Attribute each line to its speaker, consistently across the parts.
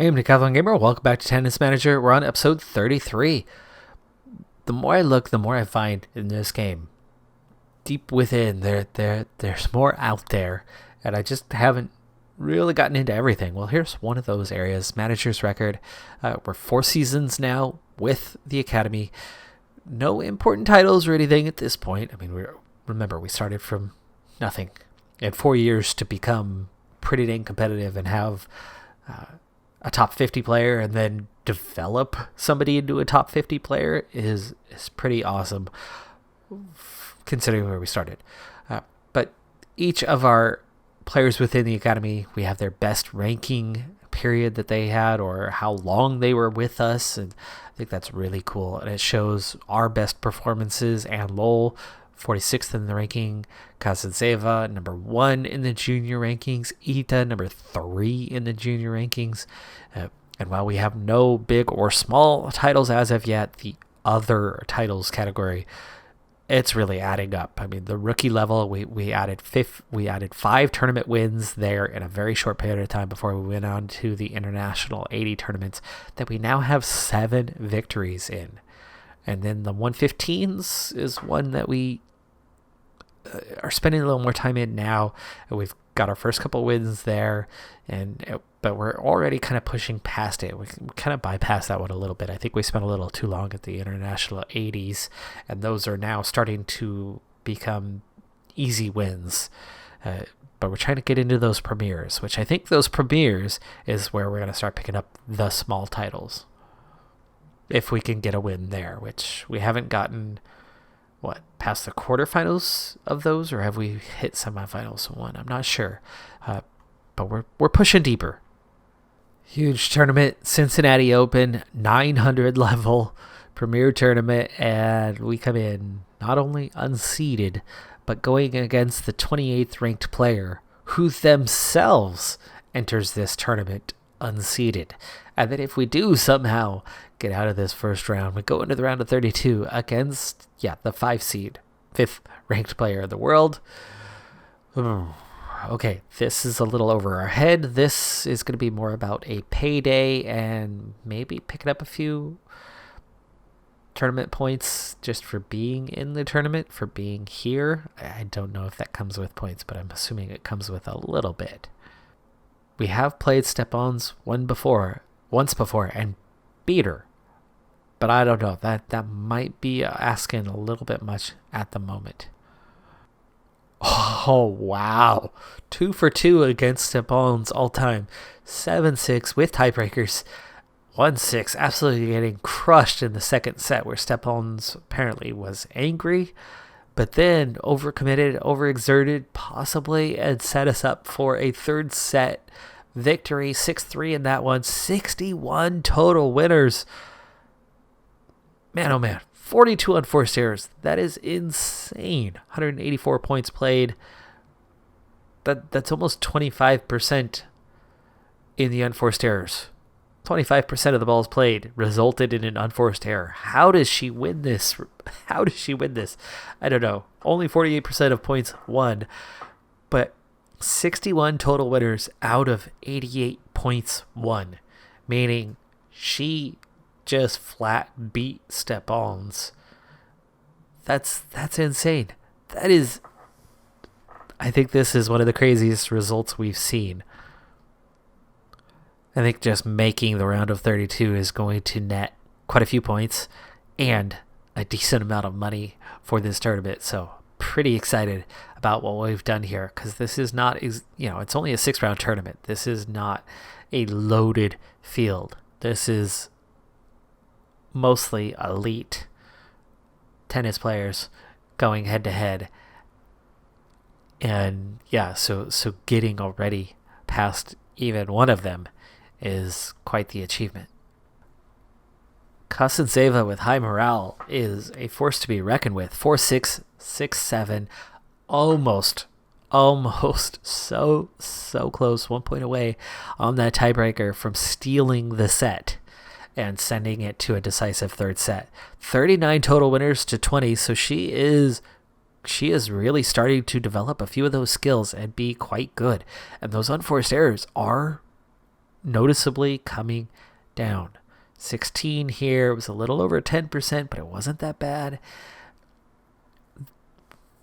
Speaker 1: Hey, I'm Decathlon Gamer. Welcome back to Tennis Manager. We're on episode 33. The more I look, the more I find in this game. Deep within, there's more out there, and I just haven't really gotten into everything. Well, here's one of those areas. Manager's Record. We're 4 seasons now with the Academy. No important titles or anything at this point. I mean, remember, we started from nothing. In 4 years to become pretty dang competitive and have a top 50 player and then develop somebody into a top 50 player is pretty awesome considering where we started. But each of our players within the Academy, we have their best ranking period that they had or how long they were with us, and I think that's really cool. And it shows our best performances. And Lowell, 46th in the ranking. Kazanseva, number 1 in the junior rankings. Ita, number 3 in the junior rankings. And while we have no big or small titles as of yet, the other titles category, it's really adding up. I mean, the rookie level, we added 5 tournament wins there in a very short period of time before we went on to the international 80 tournaments that we now have 7 victories in. And then the 115s is one that we are spending a little more time in now. We've got our first couple wins there, but we're already kind of pushing past it. We kind of bypassed that one a little bit. I think we spent a little too long at the international 80s, and those are now starting to become easy wins. But we're trying to get into those premiers, which I think those premiers is where we're going to start picking up the small titles. If we can get a win there, which we haven't gotten, past the quarterfinals of those, or have we hit semifinals one? I'm not sure, but we're pushing deeper. Huge tournament, Cincinnati Open, 900 level premier tournament, and we come in not only unseeded, but going against the 28th ranked player, who themselves enters this tournament unseeded. And then if we do somehow get out of this first round, we go into the round of 32 against, the 5 seed, 5th ranked player in the world. Okay, this is a little over our head. This is going to be more about a payday and maybe picking up a few tournament points just for being in the tournament, for being here. I don't know if that comes with points, but I'm assuming it comes with a little bit. We have played Stepan's once before and beat her. But I don't know. That might be asking a little bit much at the moment. Oh, wow. 2 for 2 against Stepan's all-time. 7-6 with tiebreakers. 1-6 absolutely getting crushed in the second set where Stepan's apparently was angry, but then overcommitted, overexerted possibly, and set us up for a third set victory. 6-3 in that one. 61 total winners. Man, oh man, 42 unforced errors. That is insane. 184 points played. That's almost 25% in the unforced errors. 25% of the balls played resulted in an unforced error. How does she win this? I don't know. Only 48% of points won, but 61 total winners out of 88 points won, meaning she just flat beat Stepan's. That's insane. I think this is one of the craziest results we've seen. I think just making the round of 32 is going to net quite a few points and a decent amount of money for this tournament. So pretty excited about what we've done here, because this is not, it's only a 6-round tournament. This is not a loaded field. This is mostly elite tennis players going head to head, and so getting already past even one of them is quite the achievement. Kazanseva with high morale is a force to be reckoned with. 4-6, 6-7, almost so close, 1 point away on that tiebreaker from stealing the set and sending it to a decisive third set. 39 total winners to 20, so she is really starting to develop a few of those skills and be quite good. And those unforced errors are noticeably coming down. 16 here, it was a little over 10%, but it wasn't that bad.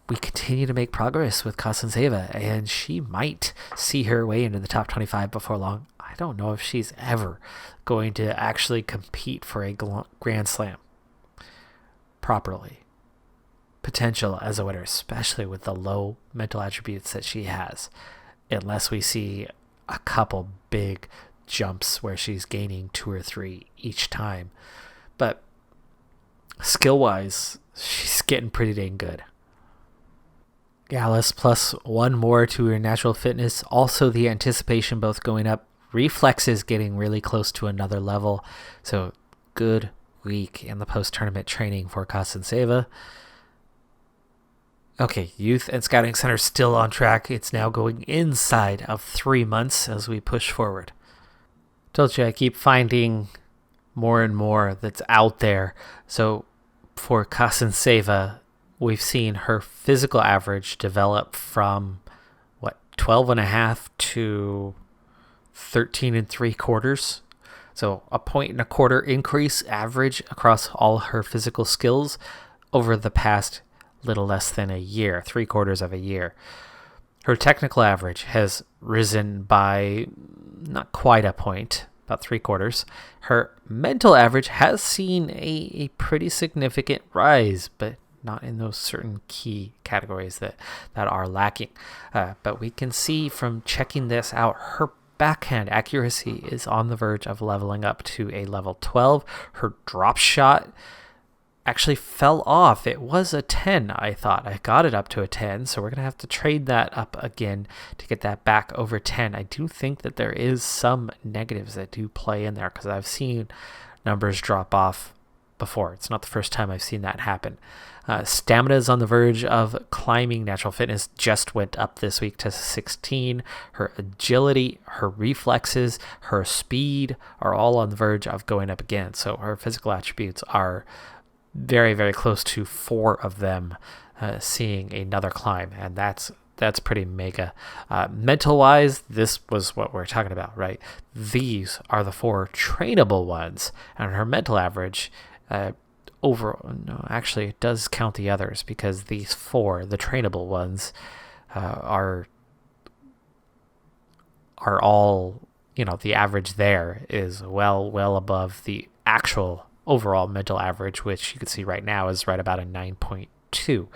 Speaker 1: We continue to make progress with Kasanseva, and she might see her way into the top 25 before long. I don't know if she's ever going to actually compete for a Grand Slam properly. Potential as a winner, especially with the low mental attributes that she has, unless we see a couple big jumps where she's gaining 2 or 3 each time. But skill-wise, she's getting pretty dang good. Gallus plus 1 more to her natural fitness. Also the anticipation both going up. Reflexes getting really close to another level. So good week in the post-tournament training for Kasanseva. Okay, Youth and Scouting Center still on track. It's now going inside of 3 months as we push forward. Told you I keep finding more and more that's out there. So for Kasanseva, we've seen her physical average develop from 12.5 to 13 3/4. So a 1.25 increase average across all her physical skills over the past little less than a year, 3/4 of a year. Her technical average has risen by not quite a point, about 3/4. Her mental average has seen a pretty significant rise, but not in those certain key categories that are lacking. But we can see from checking this out, her backhand accuracy is on the verge of leveling up to a level 12. Her drop shot actually fell off. It was a 10, I thought. I got it up to a 10, so we're going to have to trade that up again to get that back over 10. I do think that there is some negatives that do play in there because I've seen numbers drop off before. It's not the first time I've seen that happen. Stamina is on the verge of climbing. Natural fitness just went up this week to 16. Her agility, her reflexes, her speed are all on the verge of going up again. So her physical attributes are very, very close to 4 of them seeing another climb, and that's pretty mega. Mental-wise, this was what we're talking about, right? These are the 4 trainable ones, and her mental average actually it does count the others because these 4, the trainable ones, are all, the average there is well above the actual overall mental average, which you can see right now is right about a 9.2.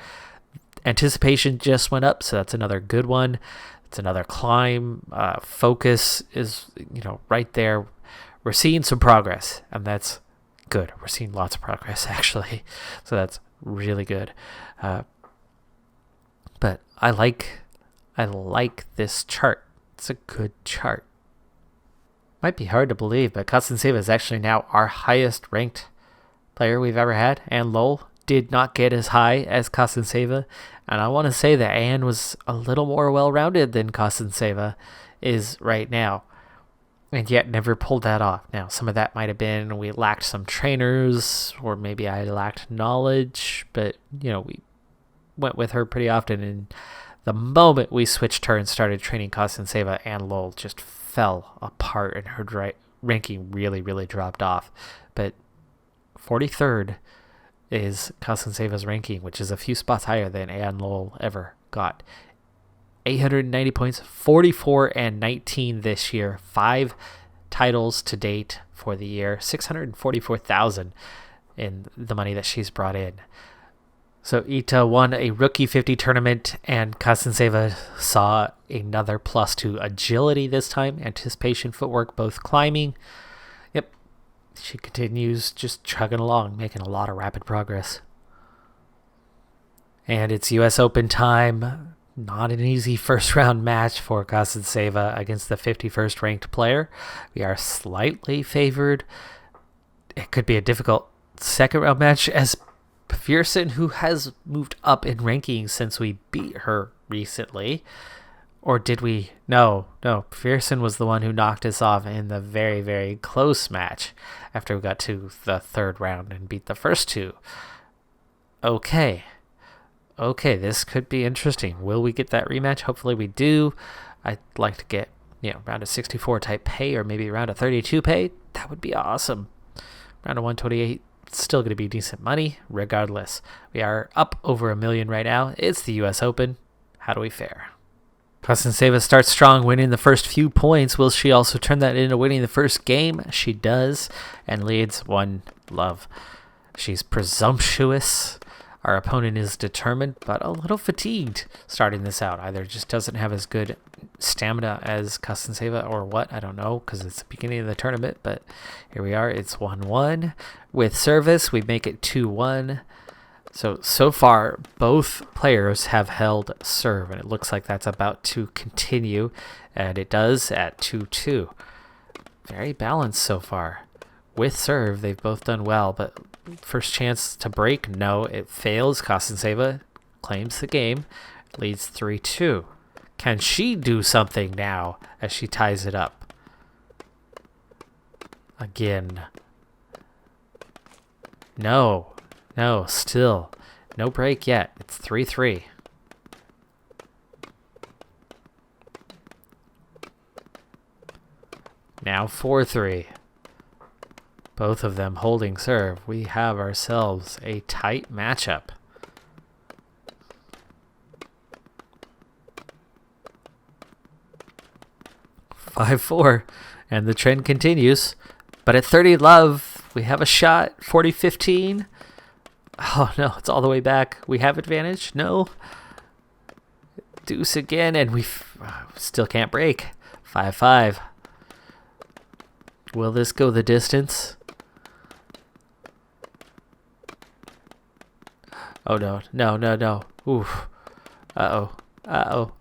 Speaker 1: Anticipation just went up, so that's another good one. It's another climb. Focus is, right there. We're seeing some progress, and that's good. We're seeing lots of progress, actually, so that's really good. But I like this chart. It's a good chart. Might be hard to believe, but Kasanseva is actually now our highest ranked player we've ever had. Anne Lowell did not get as high as Kasanseva, and I want to say that Anne was a little more well-rounded than Kasanseva is right now, and yet never pulled that off. Now, some of that might have been we lacked some trainers, or maybe I lacked knowledge, but, we went with her pretty often, and the moment we switched her and started training Kasanseva, Anne Lowell just fell apart and her ranking really, really dropped off. But 43rd is Kasanseva's ranking, which is a few spots higher than Anne Lowell ever got. 890 points, 44 and 19 this year, 5 titles to date for the year, 644,000 in the money that she's brought in. So Ita won a rookie 50 tournament, and Kasanseva saw another plus to agility this time, anticipation, footwork, both climbing. Yep, she continues just chugging along, making a lot of rapid progress. And it's U.S. Open time. Not an easy first round match for Kasanseva against the 51st ranked player. We are slightly favored. It could be a difficult second round match as Pearson, who has moved up in rankings since we beat her recently. Or did we? No. Pearson was the one who knocked us off in the very, very close match after we got to the 3rd round and beat the first 2. Okay, this could be interesting. Will we get that rematch? Hopefully we do. I'd like to get round of 64 type pay, or maybe round of 32 pay, that would be awesome. Round of 128, still going to be decent money regardless. We are up over $1 million right now. It's the US Open. How do we fare? Kostenseva starts strong, winning the first few points. Will she also turn that into winning the first game? She does, and leads 1-love. She's presumptuous. Our opponent is determined, but a little fatigued starting this out. Either just doesn't have as good stamina as Kostenseva or what, I don't know, because it's the beginning of the tournament, but here we are. It's 1-1. With service, we make it 2-1. So far, both players have held serve, and it looks like that's about to continue, and it does at 2-2. Very balanced so far. With serve, they've both done well, but first chance to break, no, it fails. Kostenseva claims the game, leads 3-2. Can she do something now as she ties it up? Again. No, still. No break yet. It's 3-3. Now 4-3. Both of them holding serve. We have ourselves a tight matchup. (5-4), and the trend continues. But at 30-love, we have a shot. 40-15. Oh no, it's all the way back. We have advantage. No. Deuce again, and we still can't break. 5-5. Will this go the distance? Oh no, no. Oof. Uh-oh. Ow.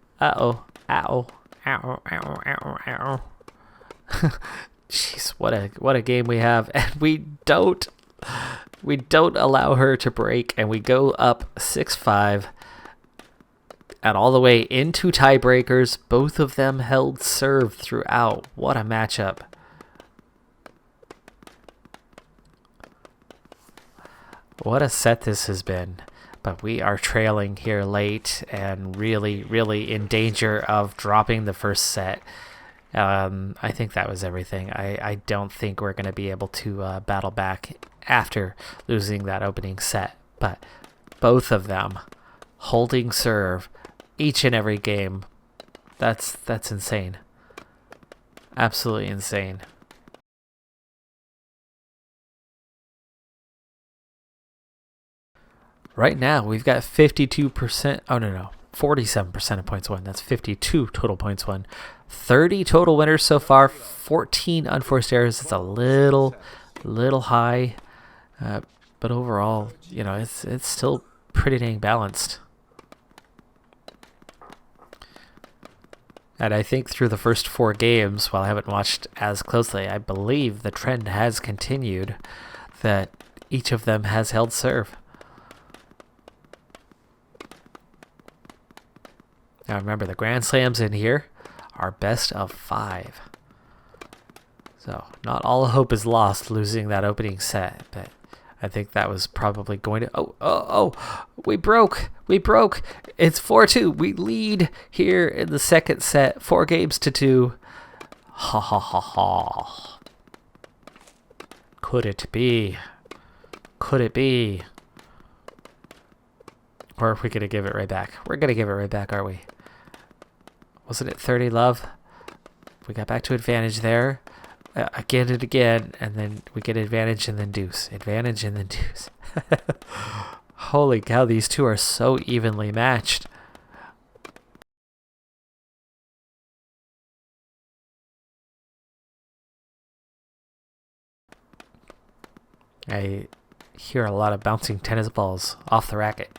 Speaker 1: Jeez, what a game we have. And we don't allow her to break, and we go up 6-5 and all the way into tiebreakers. Both of them held serve throughout. What a matchup. What a set this has been. But we are trailing here late and really, really in danger of dropping the first set. I think that was everything. I don't think we're going to be able to battle back after losing that opening set. But both of them holding serve each and every game. That's insane. Absolutely insane. Right now, we've got 52%. Oh, no. 47% of points won. That's 52 total points won. 30 total winners so far. 14 unforced errors. It's a little high. But overall, it's still pretty dang balanced. And I think through the first 4 games, while I haven't watched as closely, I believe the trend has continued that each of them has held serve. Now remember, the Grand Slams in here are best of 5. So not all hope is lost losing that opening set, but I think that was probably going to... Oh, we broke. It's 4-2. We lead here in the second set, 4-2. Ha. Could it be? Or are we going to give it right back? We're going to give it right back, aren't we? Wasn't it 30-love? We got back to advantage there. Again and again, and then we get advantage and then deuce. Advantage and then deuce. Holy cow, these two are so evenly matched. I hear a lot of bouncing tennis balls off the racket.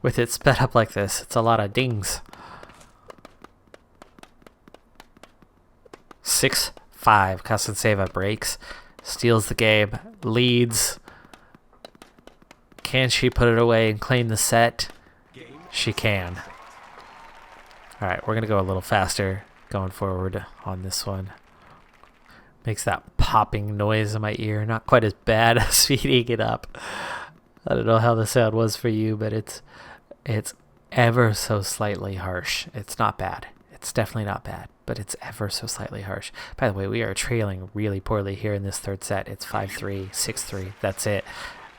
Speaker 1: With it sped up like this, it's a lot of dings. 6-5. Kostenseva breaks, steals the game, leads. Can she put it away and claim the set? She can. All right, we're going to go a little faster going forward on this one. Makes that popping noise in my ear. Not quite as bad as speeding it up. I don't know how the sound was for you, but it's ever so slightly harsh. It's not bad. It's definitely not bad, but it's ever so slightly harsh. By the way, we are trailing really poorly here in this third set. It's 5-3, 6-3. That's it.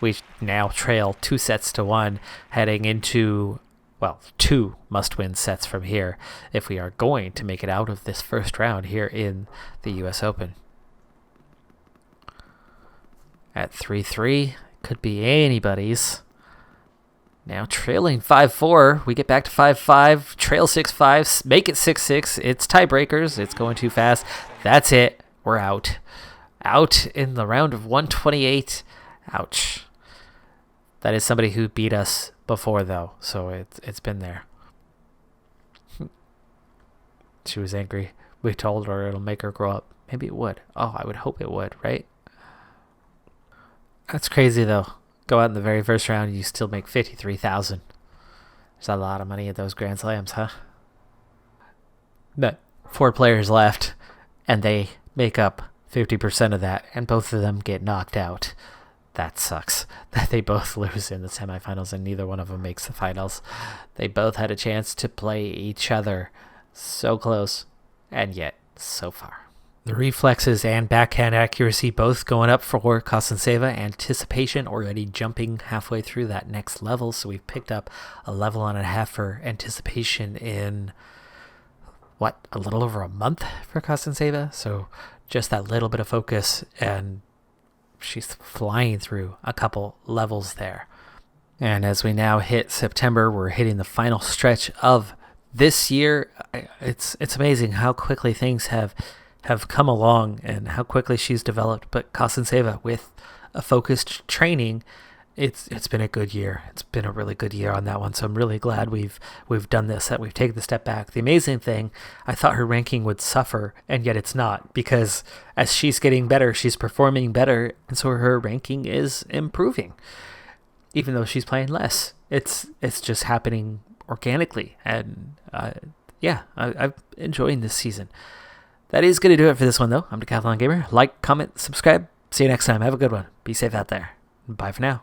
Speaker 1: We now trail 2-1, heading into, well, 2 must-win sets from here if we are going to make it out of this first round here in the U.S. Open. At 3-3, could be anybody's. Now trailing 5-4, we get back to 5-5, trail 6-5, make it 6-6. It's tiebreakers. It's going too fast. That's it. We're out. Out in the round of 128. Ouch. That is somebody who beat us before, though, so it's been there. She was angry. We told her it'll make her grow up. Maybe it would. Oh, I would hope it would, right? That's crazy, though. Go out in the very first round, and you still make $53,000. There's a lot of money at those Grand Slams, huh? But 4 players left, and they make up 50% of that, and both of them get knocked out. That sucks. That they both lose in the semifinals, and neither one of them makes the finals. They both had a chance to play each other. So close, and yet so far. The reflexes and backhand accuracy both going up for Kostenseva. Anticipation already jumping halfway through that next level. So we've picked up a level and a half for anticipation in, a little over a month for Kostenseva. So just that little bit of focus, and she's flying through a couple levels there. And as we now hit September, we're hitting the final stretch of this year. It's amazing how quickly things have come along and how quickly she's developed. But Kostenseva, with a focused training, it's been a good year. It's been a really good year on that one. So I'm really glad we've done this, that we've taken the step back. The amazing thing, I thought her ranking would suffer, and yet it's not, because as she's getting better, she's performing better, and so her ranking is improving, even though she's playing less. It's just happening organically, and I'm enjoying this season. That is going to do it for this one, though. I'm Decathlon Gamer. Like, comment, subscribe. See you next time. Have a good one. Be safe out there. Bye for now.